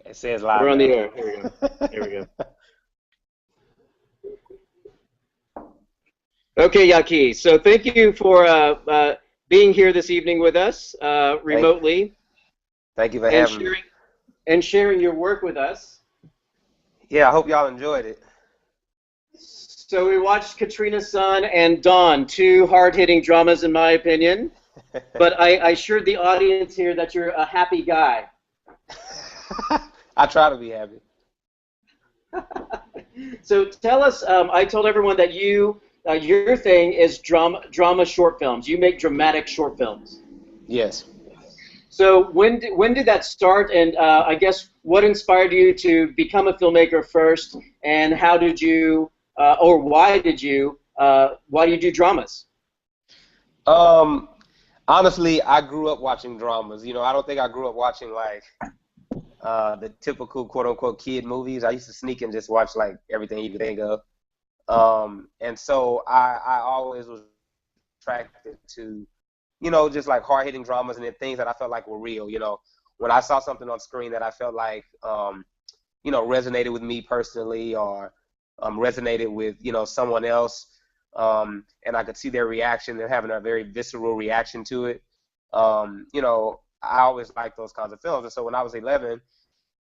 It says live We're on the now. air. Here we go. Here we go. Okay, Yaki. So thank you for being here this evening with us Thank, remotely thank you for and having me. sharing your work with us. Yeah, I hope y'all enjoyed it. So we watched Katrina Sun and Dawn, two hard-hitting dramas in my opinion. But I assured the audience here that you're a happy guy. I try to be happy. So tell us, I told everyone that your thing is drama short films. You make dramatic short films. Yes. So when did that start? And I guess what inspired you to become a filmmaker first? And how did you, or why do you do dramas? Um, Honestly, I grew up watching dramas. I don't think I grew up watching like the typical quote unquote kid movies. I used to sneak and just watch like everything you could think of. And so I always was attracted to, just like hard hitting dramas and then things that I felt like were real. When I saw something on screen that I felt like, resonated with me personally or resonated with, someone else, and I could see their reaction. They're having a very visceral reaction to it. I always liked those kinds of films. And so when I was 11,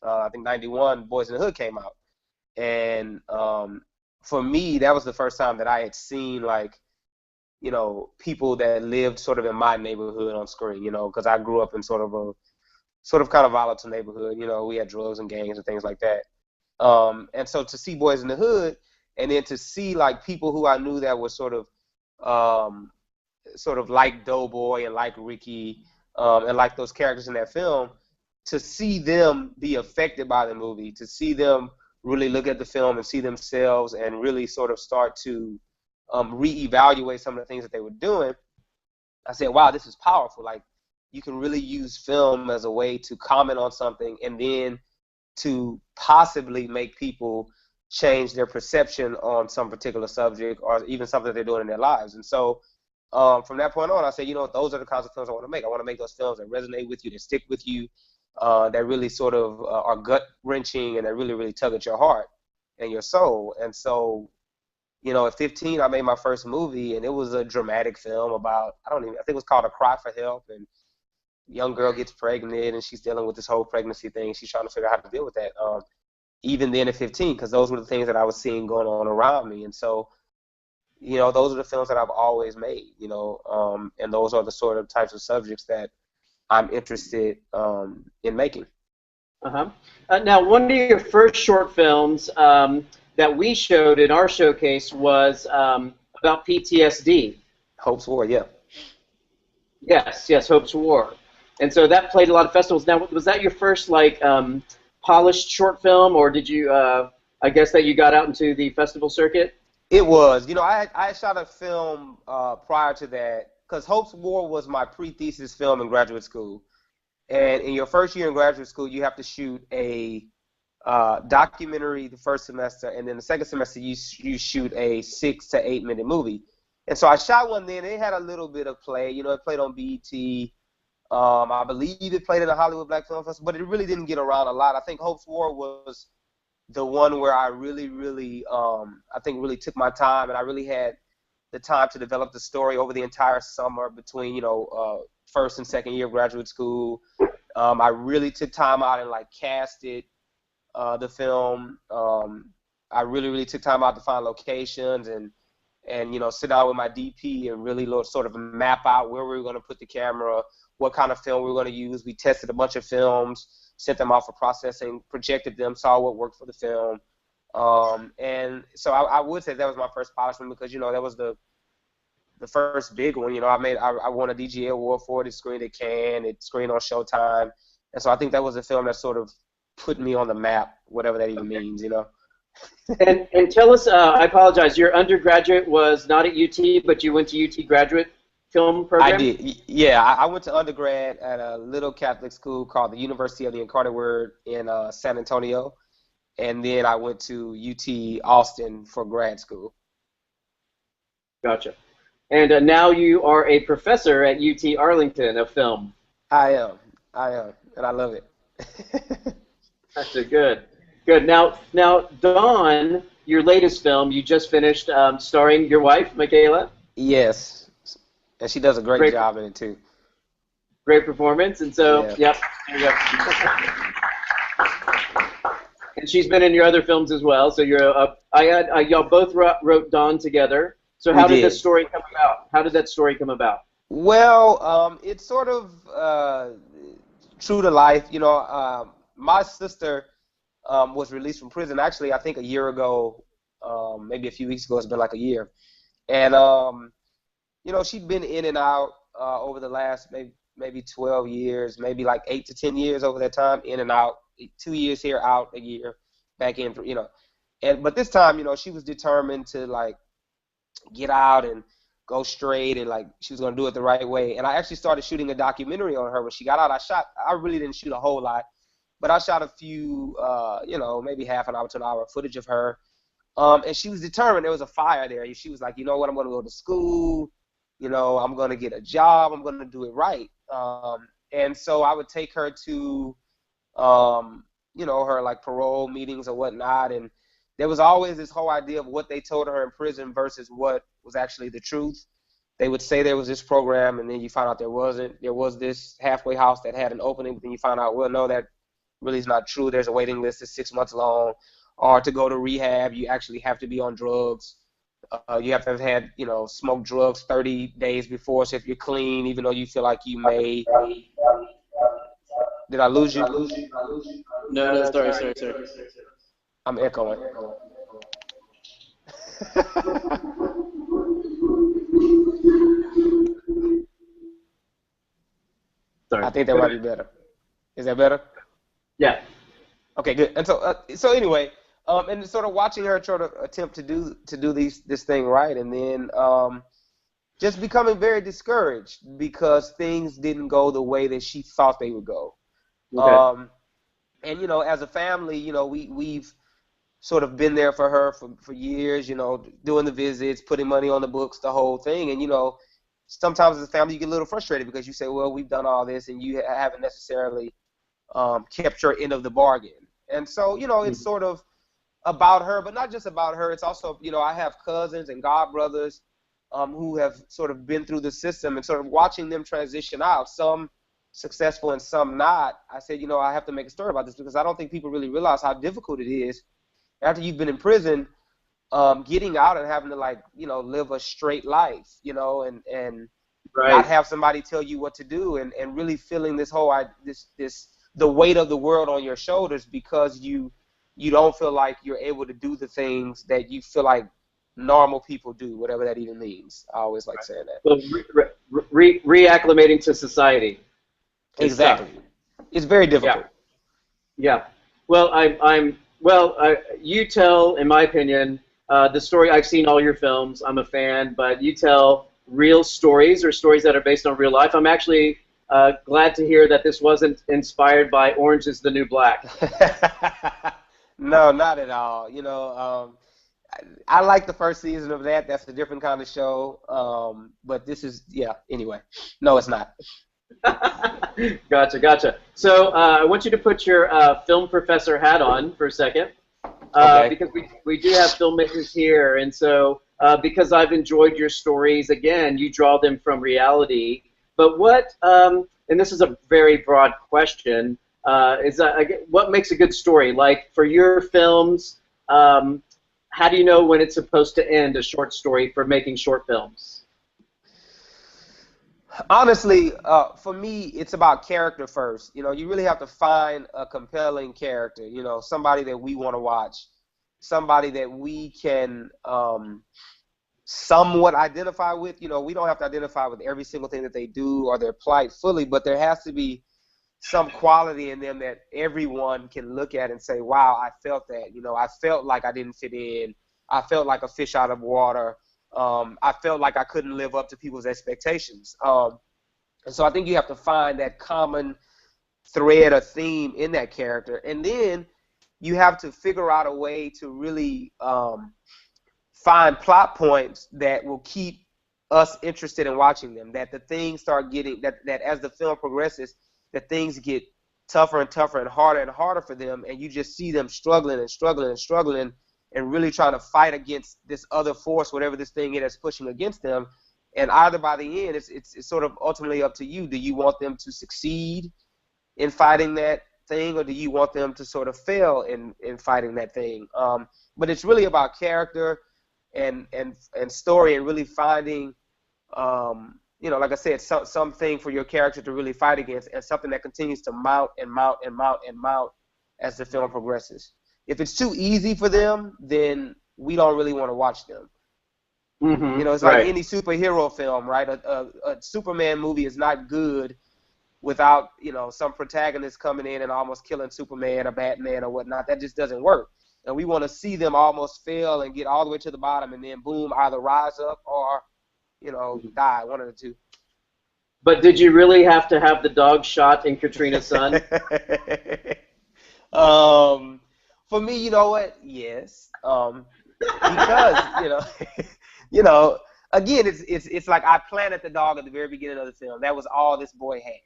I think 91, Boys in the Hood came out. And for me, that was the first time that I had seen like, people that lived sort of in my neighborhood on screen, because I grew up in sort of kind of volatile neighborhood. We had drugs and gangs and things like that. And so to see Boys in the Hood and then to see like people who I knew that were sort of like Doughboy and like Ricky and like those characters in that film, to see them be affected by the movie, to see them really look at the film and see themselves and really sort of start to reevaluate some of the things that they were doing, I said, wow, this is powerful. Like, you can really use film as a way to comment on something and then to possibly make people change their perception on some particular subject or even something that they're doing in their lives. And so from that point on, I said, those are the kinds of films I want to make. I want to make those films that resonate with you, that stick with you, that really sort of are gut-wrenching and that really, really tug at your heart and your soul. And so, at 15, I made my first movie, and it was a dramatic film about, I think it was called A Cry for Help, and a young girl gets pregnant, and she's dealing with this whole pregnancy thing. She's trying to figure out how to deal with that. Even then at 15, because those were the things that I was seeing going on around me. And so, those are the films that I've always made, and those are the sort of types of subjects that I'm interested in making. Uh-huh. Now, one of your first short films that we showed in our showcase was about PTSD. Hope's War, yeah. Yes, Hope's War. And so that played a lot of festivals. Now, was that your first polished short film, or did you? I guess that you got out into the festival circuit. It was. I shot a film prior to that because Hope's War was my pre-thesis film in graduate school. And in your first year in graduate school, you have to shoot a documentary the first semester, and then the second semester you shoot a 6 to 8 minute movie. And so I shot one then. It had a little bit of play. It played on BET. I believe it played at the Hollywood Black Film Festival, but it really didn't get around a lot. I think Hope's War was the one where I really, really, I think really took my time, and I really had the time to develop the story over the entire summer between, first and second year of graduate school. I really took time out and casted the film. I really, really took time out to find locations and sit down with my DP and really sort of map out where we were going to put the camera, what kind of film we were going to use. We tested a bunch of films, sent them off for processing, projected them, saw what worked for the film. And so I would say that was my first polish one because, that was the first big one. I won a DGA award for it. It screened at Cannes. It screened on Showtime. And so I think that was a film that sort of put me on the map, whatever that even means, And tell us, I apologize, your undergraduate was not at UT, but you went to UT graduate film program? I did. Yeah, I went to undergrad at a little Catholic school called the University of the Incarnate Word in San Antonio. And then I went to UT Austin for grad school. Gotcha. And now you are a professor at UT Arlington of film. I am, and I love it. Gotcha. Good. Good. Now, Dawn, your latest film, you just finished starring your wife, Michaela. Yes, and she does a great Great, job in it too. great performance. And so, Yeah, yep, there you go. And she's been in your other films as well. So you're, y'all both wrote Dawn together. So we how did this did. story come about? How did that story come about? Well, it's sort of true to life. My sister was released from prison actually, I think a year ago, maybe a few weeks ago. It's been like a year, and she'd been in and out over the last maybe 12 years, maybe like 8 to 10 years over that time, in and out. 2 years here, out a year, back in. And but this time, she was determined to like get out and go straight, and like she was gonna do it the right way. And I actually started shooting a documentary on her when she got out. I really didn't shoot a whole lot, but I shot a few, maybe half an hour to an hour footage of her. And she was determined. There was a fire there. She was like, you know what, I'm going to go to school. I'm going to get a job. I'm going to do it right. And so I would take her to, her like parole meetings or whatnot. And there was always this whole idea of what they told her in prison versus what was actually the truth. They would say there was this program, and then you find out there wasn't. There was this halfway house that had an opening, but then you find out, well, no, that really is not true. There's a waiting list that's 6 months long. Or to go to rehab, you actually have to be on drugs. You have to have had, smoked drugs 30 days before. So if you're clean, even though you feel like you may. Did I lose you? No, no, sorry. I'm echoing. Sorry. I think that might be better. Is that better? Yeah. Okay, good. And so anyway, and sort of watching her try to attempt to do this thing right, and then just becoming very discouraged because things didn't go the way that she thought they would go. Okay. And as a family, we've sort of been there for her for years, doing the visits, putting money on the books, the whole thing. And sometimes as a family you get a little frustrated because you say, well, we've done all this and you haven't necessarily kept your end of the bargain. And so, it's sort of about her, but not just about her. It's also, I have cousins and godbrothers who have sort of been through the system, and sort of watching them transition out, some successful and some not. I said, I have to make a story about this because I don't think people really realize how difficult it is after you've been in prison, getting out and having to live a straight life, and not Right. have somebody tell you what to do, and really feeling this whole the weight of the world on your shoulders because you don't feel like you're able to do the things that you feel like normal people do, whatever that even means. I always like saying that. Well, reacclimating to society is tough. Exactly. It's very Yeah. difficult. Yeah. Well, you tell, in my opinion, the story. I've seen all your films. I'm a fan, but you tell real stories or stories that are based on real life. I'm actually glad to hear that this wasn't inspired by Orange is the New Black. No, not at all. I like the first season of that. That's a different kind of show. But this is, yeah, anyway. No, it's not. Gotcha. So I want you to put your film professor hat on for a second, Okay. because we do have filmmakers here, and so because I've enjoyed your stories, again, you draw them from reality. But what, and this is a very broad question, what makes a good story? Like for your films, how do you know when it's supposed to end, a short story, for making short films? Honestly, for me, it's about character first. You really have to find a compelling character, somebody that we want to watch, somebody that we can somewhat identify with. We don't have to identify with every single thing that they do or their plight fully, but there has to be some quality in them that everyone can look at and say, wow, I felt that. I felt like I didn't fit in. I felt like a fish out of water. I felt like I couldn't live up to people's expectations. And so I think you have to find that common thread or theme in that character. And then you have to figure out a way to really find plot points that will keep us interested in watching them, that the things start getting, that as the film progresses, that things get tougher and tougher and harder for them, and you just see them struggling and struggling and struggling and really trying to fight against this other force, whatever this thing is that's pushing against them. And either by the end, it's sort of ultimately up to you. Do you want them to succeed in fighting that thing, or do you want them to sort of fail in fighting that thing? But it's really about character and story, and really finding, like I said, something for your character to really fight against, and something that continues to mount and mount and mount and mount as the film progresses. If it's too easy for them, then we don't really want to watch them. It's like Right. any superhero film, right? A Superman movie is not good without, some protagonist coming in and almost killing Superman or Batman or whatnot. That just doesn't work. And we want to see them almost fail and get all the way to the bottom, and then boom, either rise up or, die, one of the two. But did you really have to have the dog shot in Katrina's son? For me, you know what? Yes. Because, again, it's like I planted the dog at the very beginning of the film. That was all this boy had.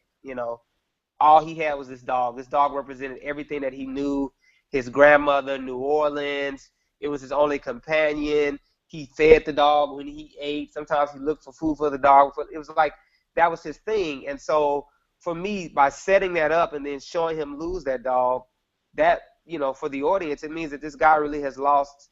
All he had was this dog. This dog represented everything that he knew. His grandmother, New Orleans. It was his only companion. He fed the dog when he ate. Sometimes he looked for food for the dog. It was like that was his thing. And so for me, by setting that up and then showing him lose that dog, that, for the audience, it means that this guy really has lost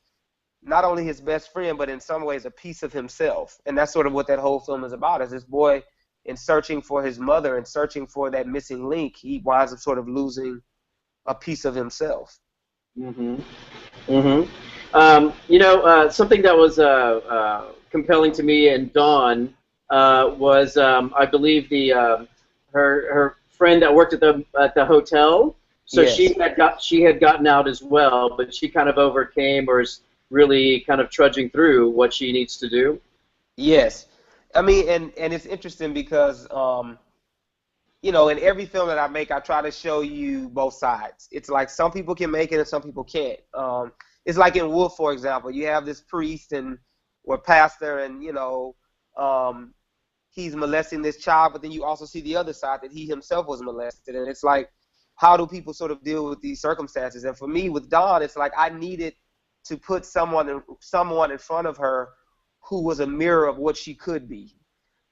not only his best friend, but in some ways a piece of himself. And that's sort of what that whole film is about, is this boy, in searching for his mother and searching for that missing link, he winds up sort of losing a piece of himself. Mm-hmm. Mm-hmm. Something that was compelling to me in Dawn was, I believe, her friend that worked at the hotel. So Yes. she had gotten out as well, but she kind of overcame, or is really kind of trudging through what she needs to do. Yes. I mean, and it's interesting because, in every film that I make, I try to show you both sides. It's like some people can make it and some people can't. It's like in Wolf, for example. You have this priest or pastor, and, he's molesting this child, but then you also see the other side, that he himself was molested. And it's like, how do people sort of deal with these circumstances? And for me, with Dawn, it's like I needed to put someone in front of her who was a mirror of what she could be.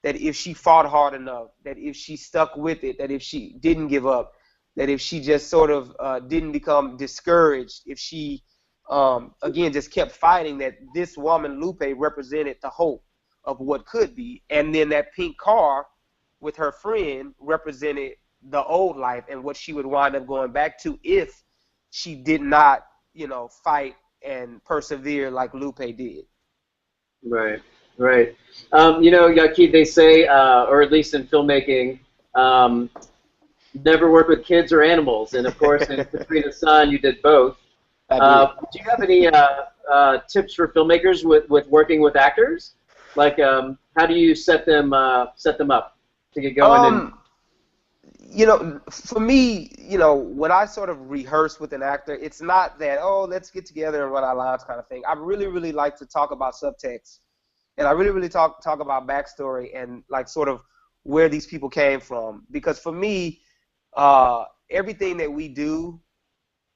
That if she fought hard enough, that if she stuck with it, that if she didn't give up, that if she just sort of didn't become discouraged, if she, again, just kept fighting, that this woman, Lupe, represented the hope of what could be. And then that pink car with her friend represented the old life and what she would wind up going back to if she did not, fight and persevere like Lupe did. Right, right. Yaki, they say, or at least in filmmaking, never work with kids or animals. And of course, in Katrina's Son, you did both. Do you have any tips for filmmakers with working with actors? Like, how do you set them up to get going? For me, when I sort of rehearse with an actor, it's not that, oh, let's get together and run our lines kind of thing. I really, really like to talk about subtext, and I really, really talk about backstory and like sort of where these people came from. Because for me, everything that we do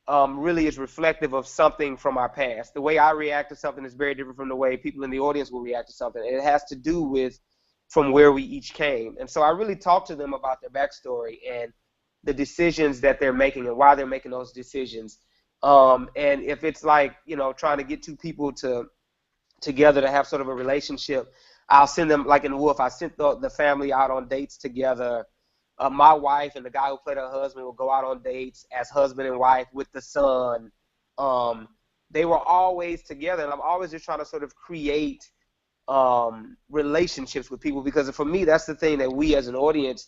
really is reflective of something from our past. The way I react to something is very different from the way people in the audience will react to something. And it has to do with from where we each came. And so I really talk to them about their backstory and the decisions that they're making and why they're making those decisions. And if it's like, trying to get two people together to have sort of a relationship, I'll send them, like in Wolf, I sent the family out on dates together. My wife and the guy who played her husband will go out on dates as husband and wife with the son. They were always together, and I'm always just trying to sort of create relationships with people, because for me, that's the thing that we as an audience,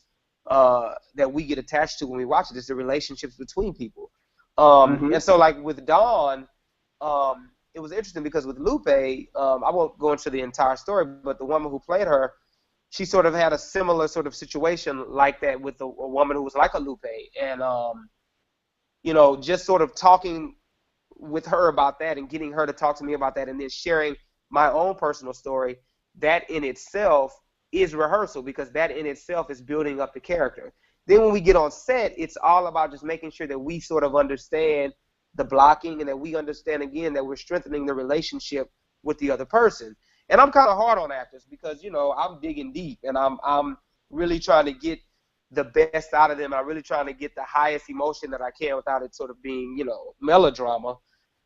that we get attached to when we watch it, is the relationships between people. And so like with Dawn, it was interesting because with Lupe, I won't go into the entire story, but the woman who played her, she sort of had a similar sort of situation like that with a woman who was like a Lupe. And, just sort of talking with her about that and getting her to talk to me about that and then sharing my own personal story, that in itself is rehearsal, because that in itself is building up the character. Then when we get on set, it's all about just making sure that we sort of understand the blocking and that we understand again that we're strengthening the relationship with the other person. And I'm kind of hard on actors because, you know, I'm digging deep and I'm really trying to get the best out of them. I'm really trying to get the highest emotion that I can without it sort of being, you know, melodrama.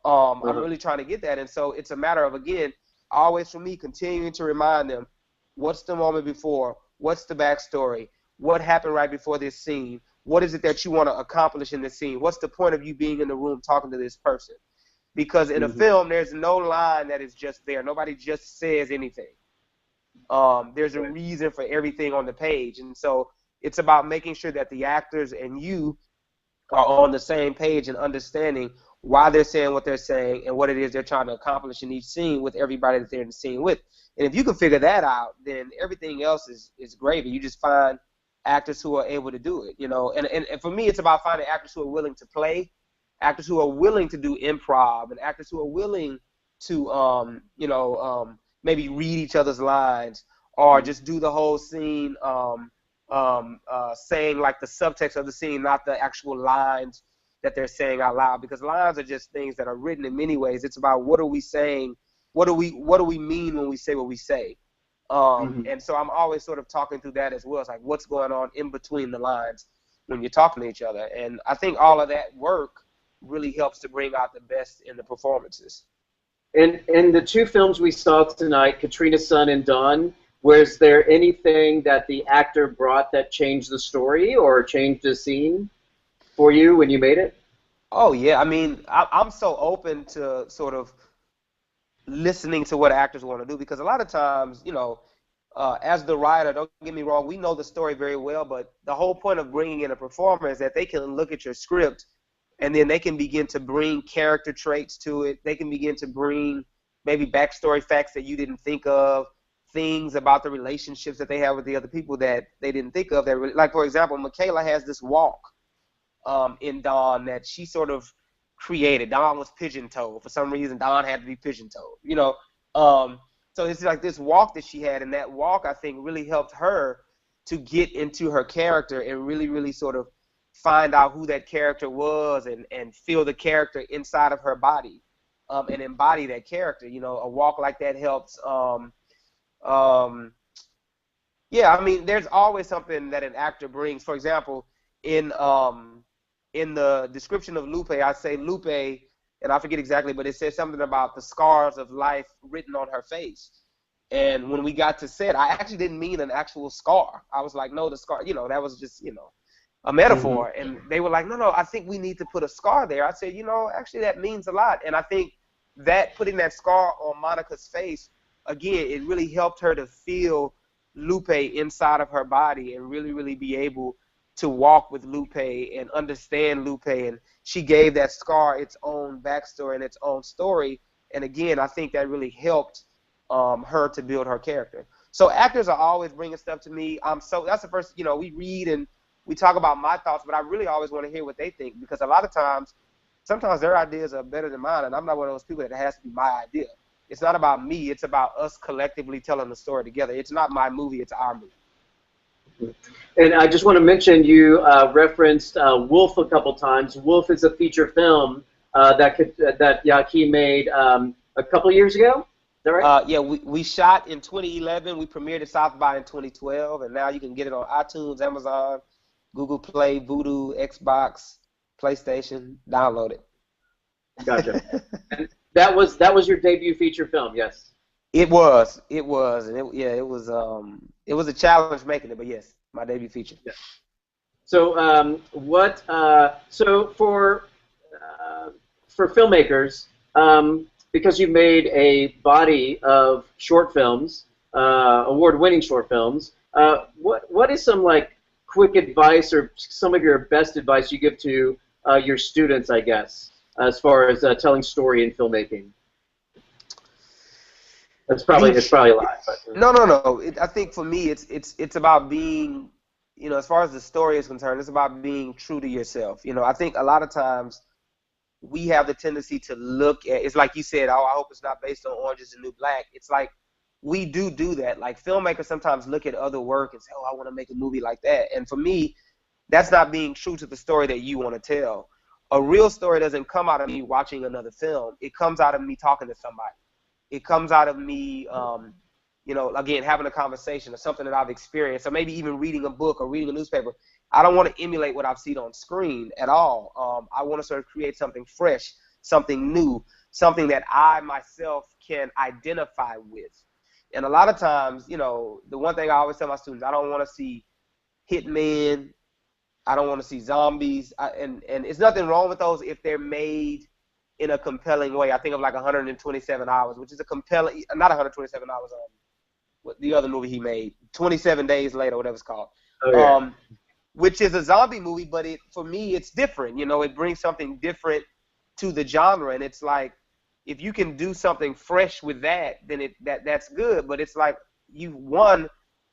I'm really trying to get that. And so it's a matter of, again, always for me, continuing to remind them, what's the moment before? What's the backstory? What happened right before this scene? What is it that you want to accomplish in this scene? What's the point of you being in the room talking to this person? Because in a film, there's no line that is just there. Nobody just says anything. There's a reason for everything on the page. And so it's about making sure that the actors and you are on the same page and understanding why they're saying what they're saying and what it is they're trying to accomplish in each scene with everybody that they're in the scene with. And if you can figure that out, then everything else is gravy. You just find actors who are able to do it, you know. And for me, it's about finding actors who are willing to play, actors who are willing to do improv, and actors who are willing to, maybe read each other's lines or just do the whole scene saying like the subtext of the scene, not the actual lines that they're saying out loud, because lines are just things that are written in many ways. It's about what are we saying, what do we mean when we say what we say. And so I'm always sort of talking through that as well. It's like what's going on in between the lines when you're talking to each other. And I think all of that work really helps to bring out the best in the performances. In the two films we saw tonight, Katrina's Son and Dawn, was there anything that the actor brought that changed the story or changed the scene for you when you made it? Oh, yeah. I mean, I'm so open to sort of listening to what actors want to do, because a lot of times, you know, as the writer, don't get me wrong, we know the story very well, but the whole point of bringing in a performer is that they can look at your script and then they can begin to bring character traits to it. They can begin to bring maybe backstory facts that you didn't think of, things about the relationships that they have with the other people that they didn't think of. That really, like, for example, Michaela has this walk in Dawn that she sort of created. Dawn was pigeon-toed. For some reason, Dawn had to be pigeon-toed, you know. So it's like this walk that she had, and that walk, I think, really helped her to get into her character and really, really sort of find out who that character was and feel the character inside of her body and embody that character. You know, a walk like that helps. Yeah, I mean, there's always something that an actor brings. For example, in the description of Lupe, I say Lupe, and I forget exactly, but it says something about the scars of life written on her face. And when we got to set, I actually didn't mean an actual scar. I was like, no, the scar, you know, that was just, you know, a metaphor. And they were like, no, I think we need to put a scar there. I said, you know, actually that means a lot. And I think that putting that scar on Monica's face, again, it really helped her to feel Lupe inside of her body and really, really be able to walk with Lupe and understand Lupe. And she gave that scar its own backstory and its own story. And again, I think that really helped her to build her character. So actors are always bringing stuff to me. So that's the first, you know, we read and we talk about my thoughts, but I really always want to hear what they think, because a lot of times, sometimes their ideas are better than mine, and I'm not one of those people that it has to be my idea. It's not about me. It's about us collectively telling the story together. It's not my movie. It's our movie. And I just want to mention you referenced Wolf a couple times. Wolf is a feature film that Yaki made a couple years ago. Is that right? Yeah, we shot in 2011. We premiered at South by in 2012, and now you can get it on iTunes, Amazon, Google Play, Vudu, Xbox, PlayStation. Download it. Gotcha. And that was your debut feature film, yes? It was, and it was a challenge making it, but yes, my debut feature. Yeah. So so for filmmakers, because you made a body of short films, award-winning short films, what is some like quick advice or some of your best advice you give to your students, I guess, as far as telling story in filmmaking? It's probably a lot. But. No. I think for me, it's about being, you know, as far as the story is concerned, it's about being true to yourself. You know, I think a lot of times we have the tendency to look at, it's like you said, oh, I hope it's not based on Orange is the New Black. It's like we do that. Like filmmakers sometimes look at other work and say, oh, I want to make a movie like that. And for me, that's not being true to the story that you want to tell. A real story doesn't come out of me watching another film. It comes out of me talking to somebody. It comes out of me, again, having a conversation or something that I've experienced, or maybe even reading a book or reading a newspaper. I don't want to emulate what I've seen on screen at all. I want to sort of create something fresh, something new, something that I myself can identify with. And a lot of times, the one thing I always tell my students, I don't want to see hitmen. I don't want to see zombies. And it's nothing wrong with those if they're made in a compelling way. I think of like 127 Hours, which is a compelling, not 127 Hours, what the other movie he made, 27 Days Later, whatever it's called. Oh, yeah. Which is a zombie movie, but for me, it's different. It brings something different to the genre. And it's like, if you can do something fresh with that, then that's good. But it's like you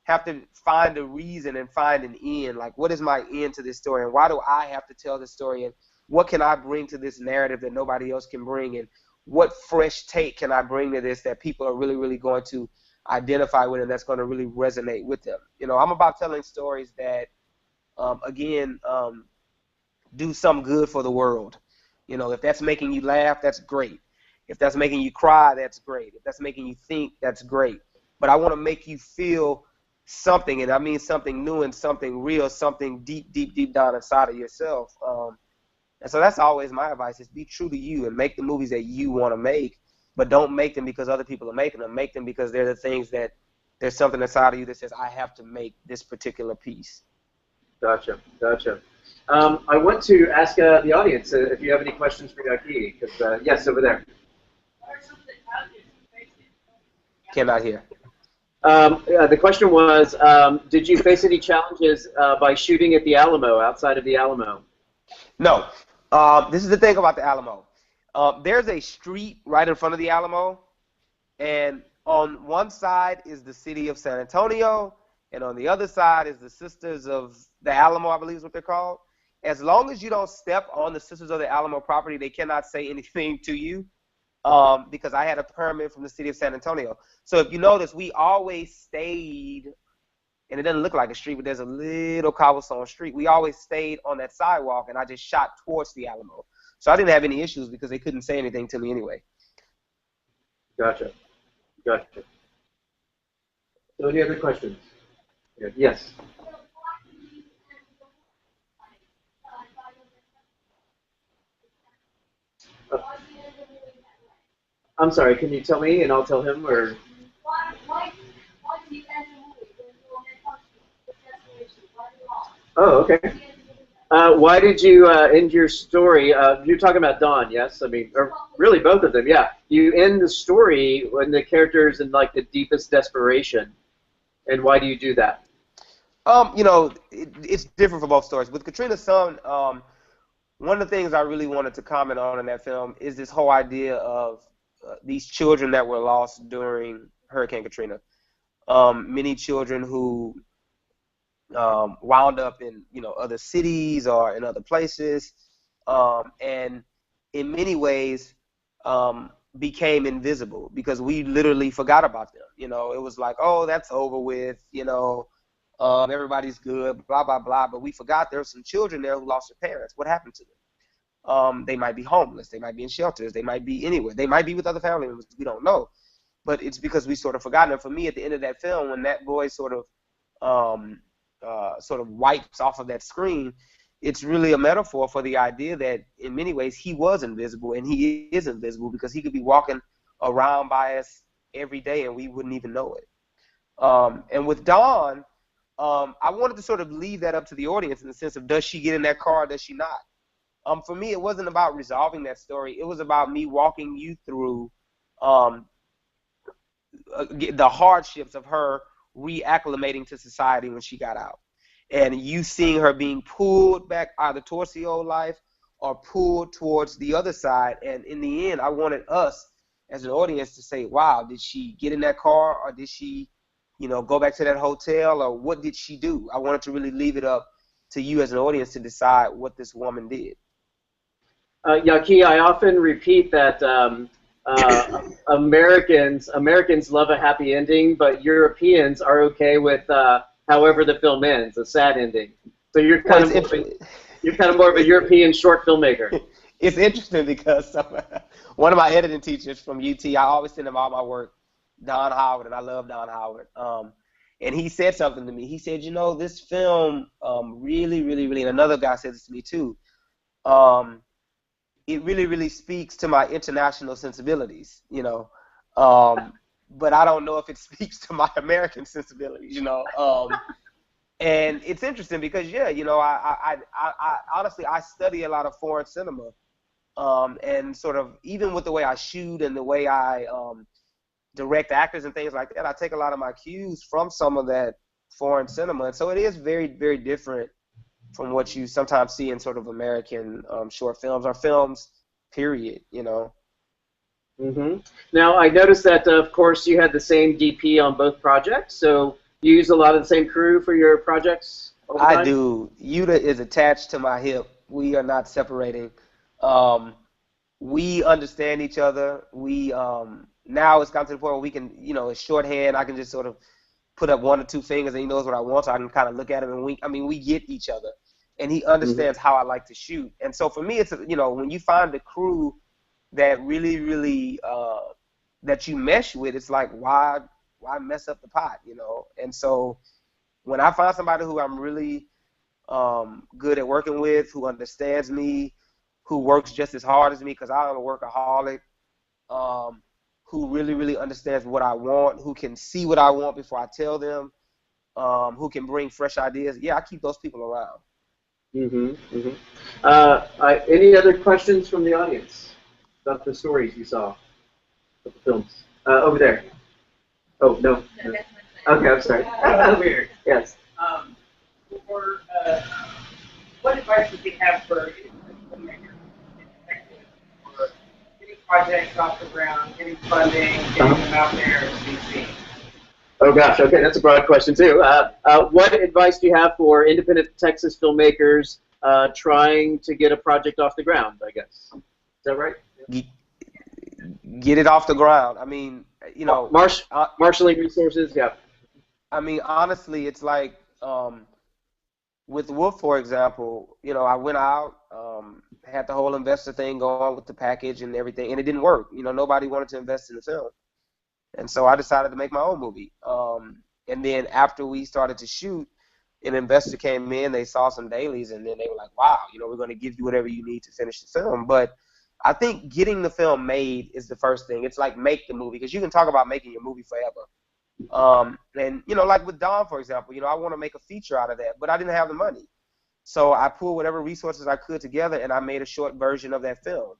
have to find a reason and find an end. Like, what is my end to this story, and why do I have to tell this story, and what can I bring to this narrative that nobody else can bring, and what fresh take can I bring to this that people are really, really going to identify with and that's going to really resonate with them. I'm about telling stories that, do some good for the world. If that's making you laugh, that's great. If that's making you cry, that's great. If that's making you think, that's great. But I want to make you feel something, and I mean something new and something real, something deep, deep, deep down inside of yourself. And so that's always my advice, is be true to you and make the movies that you want to make, but don't make them because other people are making them. Make them because they're the things that there's something inside of you that says, I have to make this particular piece. Gotcha. I want to ask the audience if you have any questions for Yaki, because yes, over there. Cannot hear. The question was, did you face any challenges by shooting at the Alamo, outside of the Alamo? No. This is the thing about the Alamo. There's a street right in front of the Alamo, and on one side is the city of San Antonio, and on the other side is the Sisters of the Alamo, I believe is what they're called. As long as you don't step on the Sisters of the Alamo property, they cannot say anything to you, because I had a permit from the city of San Antonio. So if you notice, we always stayed, and it doesn't look like a street, but there's a little cobblestone street. We always stayed on that sidewalk, and I just shot towards the Alamo. So I didn't have any issues because they couldn't say anything to me anyway. Gotcha. So any other questions? Yes. I'm sorry, can you tell me and I'll tell him, or? Oh, okay. Why did you end your story? You're talking about Dawn, yes? I mean, or really both of them, yeah. You end the story when the character's in like the deepest desperation. And why do you do that? It's different for both stories. With Katrina's son, one of the things I really wanted to comment on in that film is this whole idea of these children that were lost during Hurricane Katrina. Many children who wound up in other cities or in other places, and in many ways became invisible because we literally forgot about them. It was like, oh, that's over with. Everybody's good, blah blah blah. But we forgot there were some children there who lost their parents. What happened to them? They might be homeless. They might be in shelters. They might be anywhere. They might be with other family members. We don't know. But it's because we sort of forgotten. And for me, at the end of that film, when that boy sort of wipes off of that screen, it's really a metaphor for the idea that in many ways he was invisible, and he is invisible because he could be walking around by us every day and we wouldn't even know it. And with Dawn, I wanted to sort of leave that up to the audience in the sense of, does she get in that car or does she not? For me, it wasn't about resolving that story. It was about me walking you through the hardships of her reacclimating to society when she got out. And you seeing her being pulled back either towards the old life or pulled towards the other side. And in the end, I wanted us as an audience to say, wow, did she get in that car, or did she, go back to that hotel, or what did she do? I wanted to really leave it up to you as an audience to decide what this woman did. Yaki, I often repeat that Americans love a happy ending, but Europeans are okay with however the film ends, a sad ending. So you're Well, kind of you're kind of more of a European short filmmaker. it's interesting because one of my editing teachers from UT, I always send him all my work, Don Howard, and I love Don Howard. And he said something to me. He said, you know, this film really, really, really, and another guy said this to me too, um, it really, really speaks to my international sensibilities, you know. But I don't know if it speaks to my American sensibilities, you know. And it's interesting because, yeah, you know, I honestly, I study a lot of foreign cinema. And sort of, even with the way I shoot and the way I direct actors and things like that, I take a lot of my cues from some of that foreign cinema. And so it is very, very different from what you sometimes see in sort of American short films or films, period, you know. hmm Now, I noticed that, of course, you had the same DP on both projects, so you use a lot of the same crew for your projects all the I time? do. Yuta is attached to my hip. We are not separating. Um, we understand each other. We now it's gotten to the point where we can, you know, it's shorthand. I can just sort of put up one or two fingers and he knows what I want, so I can kind of look at him and we, I mean, we get each other, and he hmm understands how I like to shoot. And so for me, it's you know, when you find a crew that really, really that you mesh with, it's like why mess up the pot, you know? And so when I find somebody who I'm really good at working with, who understands me, who works just as hard as me, because I'm a workaholic, um, who really, really understands what I want, who can see what I want before I tell them, who can bring fresh ideas. Yeah, I keep those people around. hmm hmm Any other questions from the audience about the stories you saw of the films? Over there. Oh, no. No. Okay, I'm sorry. Over here. Yes. Um, for what advice would you have for filmmakers for getting projects off the ground, getting funding, getting them out there to be seen? Oh gosh, okay, that's a broad question too. What advice do you have for independent Texas filmmakers trying to get a project off the ground, I guess? Is that right? Get, get it off the ground. I mean, you know, Marshalling resources, yeah. I mean, honestly, it's like with Wolf, for example, you know, I went out, had the whole investor thing going with the package and everything, and it didn't work. You know, nobody wanted to invest in the film. And so I decided to make my own movie. And then after we started to shoot, an investor came in, they saw some dailies, and then they were like, wow, you know, we're going to give you whatever you need to finish the film. But I think getting the film made is the first thing. It's like make the movie, because you can talk about making your movie forever. And, you know, like with Don, for example, you know, I want to make a feature out of that, but I didn't have the money. So I pulled whatever resources I could together, and I made a short version of that film.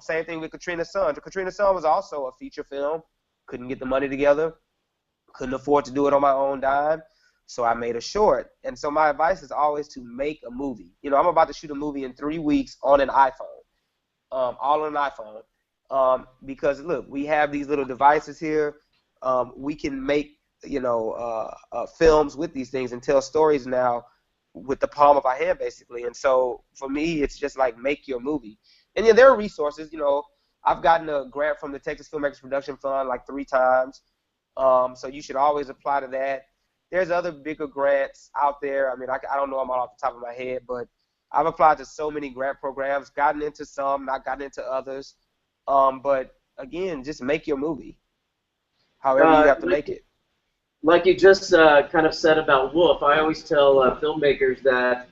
Same thing with Katrina's Son. Katrina's Son was also a feature film. Couldn't get the money together, couldn't afford to do it on my own dime, so I made a short. And so my advice is always to make a movie. You know, I'm about to shoot a movie in 3 weeks on an iPhone, all on an iPhone, because look, we have these little devices here. We can make, you know, films with these things and tell stories now with the palm of our hand, basically. And so for me, it's just like make your movie. And yeah, there are resources. You know, I've gotten a grant from the Texas Filmmakers Production Fund like 3 times. So you should always apply to that. There's other bigger grants out there. I mean, I don't know them all off the top of my head, but I've applied to so many grant programs, gotten into some, not gotten into others. But again, just make your movie, however you have to make it. Like you just kind of said about Wolf, I always tell filmmakers that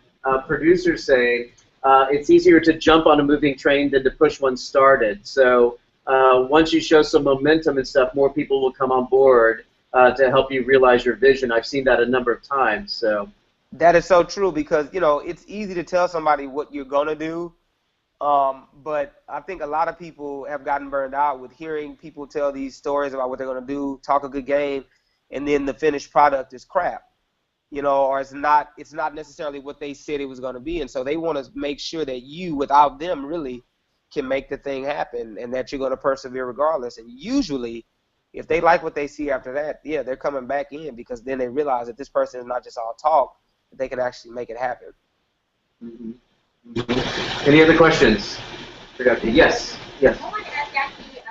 producers say it's easier to jump on a moving train than to push one started. So once you show some momentum and stuff, more people will come on board to help you realize your vision. I've seen that a number of times. So That is so true because, you know, it's easy to tell somebody what you're going to do. But I think a lot of people have gotten burned out with hearing people tell these stories about what they're going to do, talk a good game, and then the finished product is crap, you know, or it's not necessarily what they said it was going to be. And so they want to make sure that you, without them, really can make the thing happen and that you're going to persevere regardless. And usually, if they like what they see after that, yeah, they're coming back in because then they realize that this person is not just all talk, that they can actually make it happen. mm-hmm. Any other questions? Yes. Yes. I want to ask Jackie,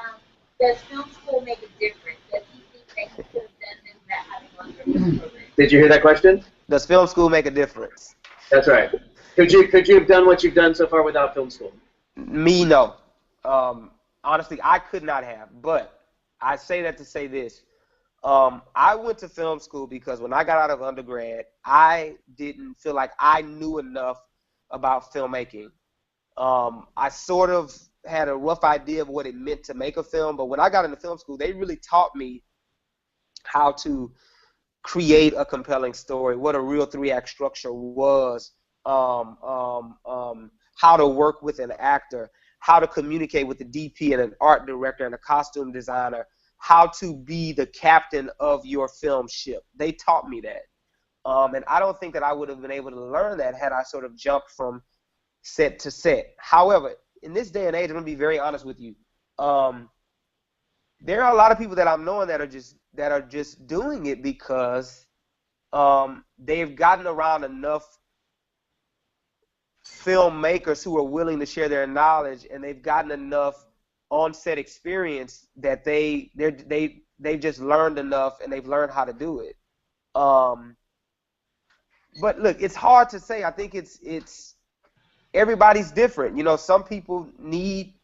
does film school make a difference? Does he think that he could have done this without having gone through this program? Did you hear that question? Does film school make a difference? That's right. Could you have done what you've done so far without film school? Me, no. Honestly, I could not have. But I say that to say this. I went to film school because when I got out of undergrad, I didn't feel like I knew enough about filmmaking. I sort of had a rough idea of what it meant to make a film, but when I got into film school, they really taught me how to create a compelling story, what a real three-act structure was, how to work with an actor, how to communicate with the DP and an art director and a costume designer, how to be the captain of your film ship. They taught me that. And I don't think that I would have been able to learn that had I sort of jumped from set to set. However, in this day and age, I'm going to be very honest with you. There are a lot of people that I'm knowing that are just doing it because they've gotten around enough filmmakers who are willing to share their knowledge, and they've gotten enough on-set experience that they've just learned enough, and they've learned how to do it. But look, it's hard to say. I think it's everybody's different. You know, some people need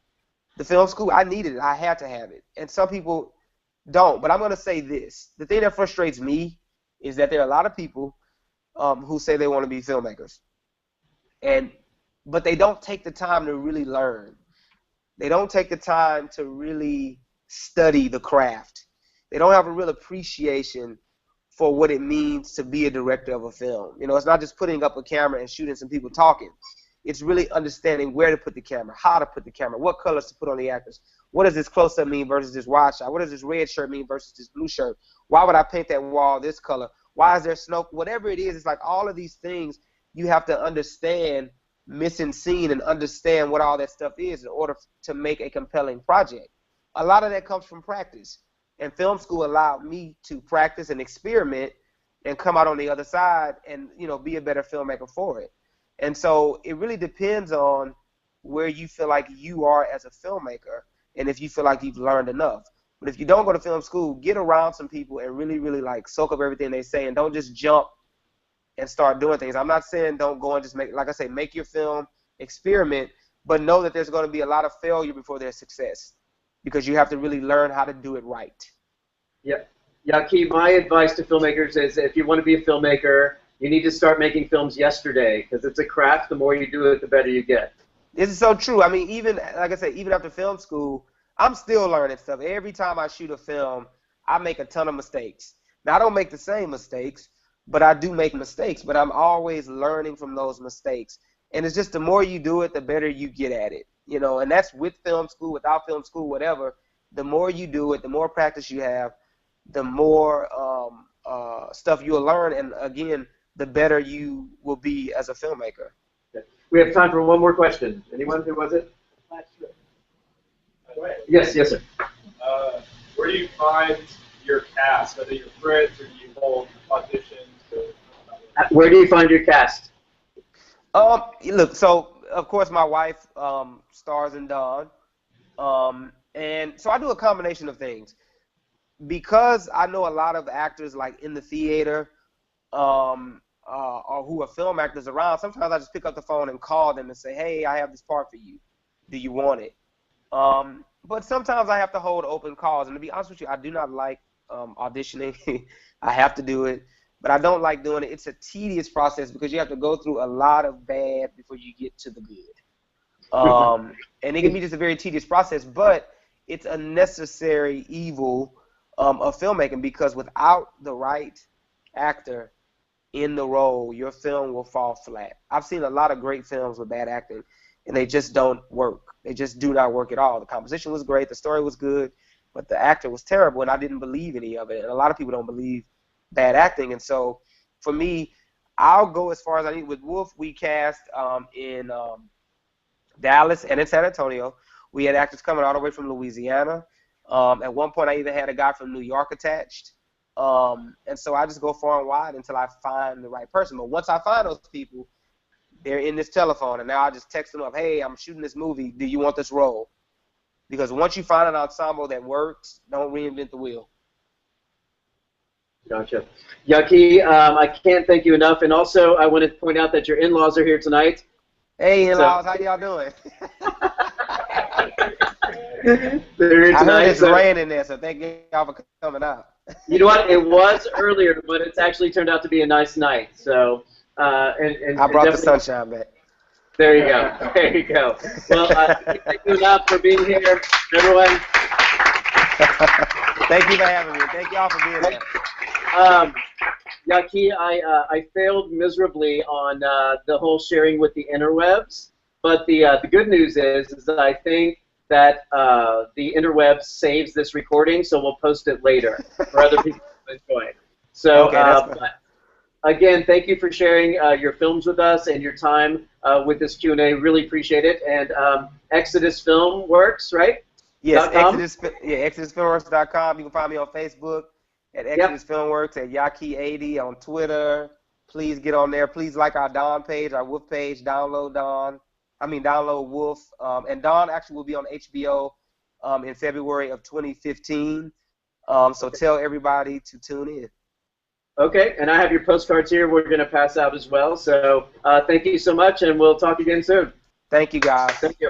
the film school. I needed it. I had to have it, and some people don't. But I'm going to say this: the thing that frustrates me is that there are a lot of people who say they want to be filmmakers, but they don't take the time to really learn. They don't take the time to really study the craft. They don't have a real appreciation for what it means to be a director of a film. You know, it's not just putting up a camera and shooting some people talking. It's really understanding where to put the camera, how to put the camera, what colors to put on the actors. What does this close-up mean versus this wide shot? What does this red shirt mean versus this blue shirt? Why would I paint that wall this color? Why is there snow? Whatever it is, it's like all of these things you have to understand missing scene and understand what all that stuff is in order to make a compelling project. A lot of that comes from practice. And film school allowed me to practice and experiment and come out on the other side and, you know, be a better filmmaker for it. And so it really depends on where you feel like you are as a filmmaker and if you feel like you've learned enough. But if you don't go to film school, get around some people and really, really like soak up everything they say and don't just jump and start doing things. I'm not saying don't go and just make, like I say, make your film, experiment, but know that there's going to be a lot of failure before there's success because you have to really learn how to do it right. Yep. Yeah, Key, my advice to filmmakers is if you want to be a filmmaker, you need to start making films yesterday because it's a craft. The more you do it, the better you get. This is so true. I mean, even, like I said, even after film school, I'm still learning stuff. Every time I shoot a film, I make a ton of mistakes. Now, I don't make the same mistakes, but I do make mistakes, but I'm always learning from those mistakes. And it's just the more you do it, the better you get at it. You know, and that's with film school, without film school, whatever. The more you do it, the more practice you have, the more stuff you'll learn, and again, the better you will be as a filmmaker. Okay. We have time for one more question. Anyone? Who was it? Yes, yes, sir. Where do you find your cast? Whether you're friends or do you hold auditions? Where do you find your cast? Look, so of course my wife stars in Dawn, and so I do a combination of things. Because I know a lot of actors like in the theater or who are film actors around, sometimes I just pick up the phone and call them and say, hey, I have this part for you. Do you want it? But sometimes I have to hold open calls. And to be honest with you, I do not like auditioning. I have to do it. But I don't like doing it. It's a tedious process because you have to go through a lot of bad before you get to the good. And it can be just a very tedious process, but it's a necessary evil of filmmaking because without the right actor in the role, your film will fall flat. I've seen a lot of great films with bad acting, and they just don't work. They just do not work at all. The composition was great, the story was good, but the actor was terrible, and I didn't believe any of it. And a lot of people don't believe bad acting. And so for me, I'll go as far as I need. With Wolf, we cast in Dallas and in San Antonio. We had actors coming all the way from Louisiana. At one point, I even had a guy from New York attached. And so I just go far and wide until I find the right person. But once I find those people, they're in this telephone, and now I just text them up, hey, I'm shooting this movie. Do you want this role? Because once you find an ensemble that works, don't reinvent the wheel. Gotcha. Yaki, I can't thank you enough. And also, I want to point out that your in-laws are here tonight. Hey, in-laws, how y'all doing? They're here I heard tonight. it's raining there, so thank y'all for coming out. You know what? It was earlier, but it's actually turned out to be a nice night. So, and I brought the definitely- sunshine back. There you go. There you go. Well, thank you enough for being here, everyone. Thank you for having me. Thank y'all for being here. Yaki, I failed miserably on the whole sharing with the interwebs, but the good news is that I think that the interwebs saves this recording, so we'll post it later for other people to enjoy. So, Okay, that's fine. again, thank you for sharing your films with us and your time with this Q&A. Really appreciate it. And Exodus Film Works, right? Yes, .com? ExodusFilmworks.com. You can find me on Facebook at Exodus Filmworks, at Yaki80 on Twitter. Please get on there. Please like our Dawn page, our Wolf page. Download Wolf. And Dawn actually will be on HBO in February of 2015. So tell everybody to tune in. Okay, and I have your postcards here. We're going to pass out as well. So thank you so much, and we'll talk again soon. Thank you, guys. Thank you.